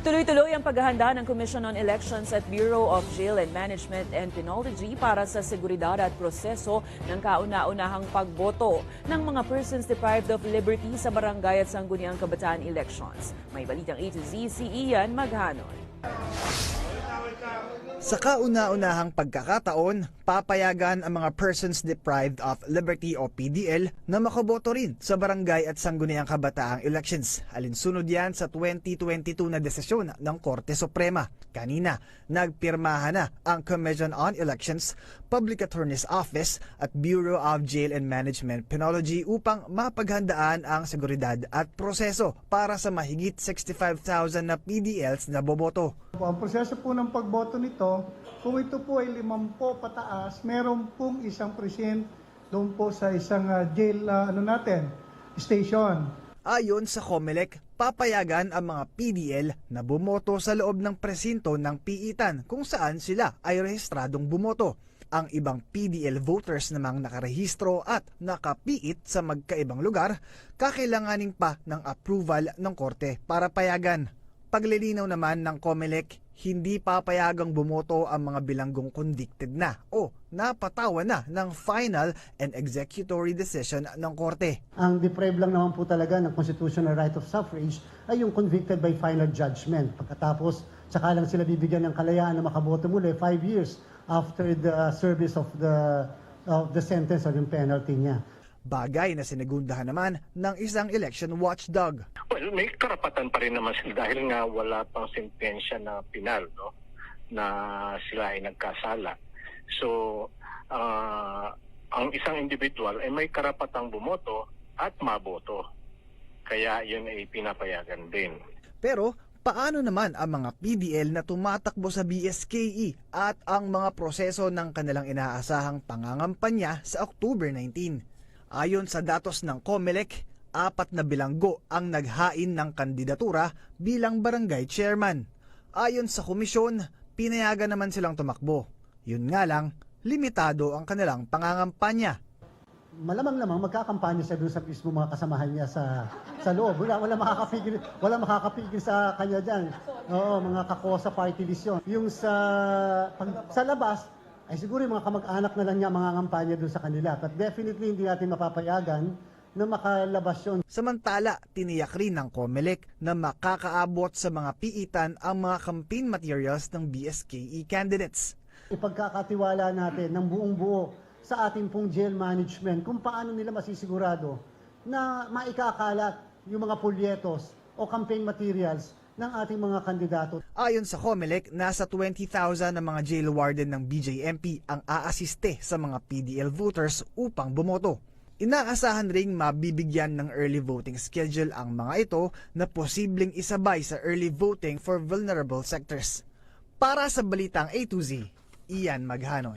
Tuloy-tuloy ang paghahanda ng Commission on Elections at Bureau of Jail and Management and Penology para sa seguridad at proseso ng kauna-unahang pagboto ng mga persons deprived of liberty sa barangay at sangguniang kabataan elections. May balitang A to Z si Ian Maghanon. Sa kauna-unahang pagkakataon, papayagan ang mga persons deprived of liberty o PDL na makaboto rin sa barangay at sangguniang kabataang elections. Alinsunod yan sa 2022 na desisyon ng Korte Suprema. Kanina, nagpirmahan na ang Commission on Elections, Public Attorney's Office at Bureau of Jail and Management Penology upang mapaghandaan ang seguridad at proseso para sa mahigit 65,000 na PDLs na boboto. Ang proseso po ng pagboto nito, kung ito po ay 50 pataas, meron pong isang presinto doon po sa isang jail station. Ayon sa COMELEC, papayagan ang mga PDL na bumoto sa loob ng presinto ng piitan kung saan sila ay rehistradong bumoto. Ang ibang PDL voters namang nakarehistro at nakapiit sa magkaibang lugar, kakailanganin pa ng approval ng korte para payagan. Paglilinaw naman ng COMELEC, hindi papayagang bumoto ang mga bilanggong convicted na o napatawan na ng final and executory decision ng korte. Ang deprived lang naman po talaga ng constitutional right of suffrage ay yung convicted by final judgment. Pagkatapos, saka lang sila bibigyan ng kalayaan na makaboto muli 5 years after the service of the sentence or yung penalty niya. Bagay na sinagundahan naman ng isang election watchdog. Well, may karapatan pa rin naman sila dahil nga wala pang sentensya na pinal, no? Na sila ay nagkasala. So, ang isang individual ay may karapatang bumoto at maboto. Kaya yun ay pinapayagan din. Pero paano naman ang mga PDL na tumatakbo sa BSKE at ang mga proseso ng kanilang inaasahang pangangampanya sa October 19? Ayon sa datos ng COMELEC, 4 na bilanggo ang naghain ng kandidatura bilang barangay chairman. Ayon sa komisyon, pinayagan naman silang tumakbo. Yun nga lang, limitado ang kanilang pangangampanya. Malamang magkakampanya siya doon sa mismo mga kasamahan niya sa loob. Wala makakapigil sa kanya diyan. Oo, mga kakosa party list yun. Yung sa labas, ay siguro yung mga kamag-anak na lang niya mga ngampanya doon sa kanila. But definitely hindi natin mapapayagan na makalabas yun. Samantala, tiniyak rin ng COMELEC na makakaabot sa mga piitan ang mga campaign materials ng BSKE candidates. Ipagkakatiwala natin ng buong buo sa ating pong jail management kung paano nila masisigurado na maikakalat yung mga polyetos o campaign materials ng ating mga kandidato. Ayon sa COMELEC, nasa 20,000 na mga jail warden ng BJMP ang aasiste sa mga PDL voters upang bumoto. Inaasahan ring mabibigyan ng early voting schedule ang mga ito na posibleng isabay sa early voting for vulnerable sectors. Para sa Balitang A to Z, Ian Maghanoy.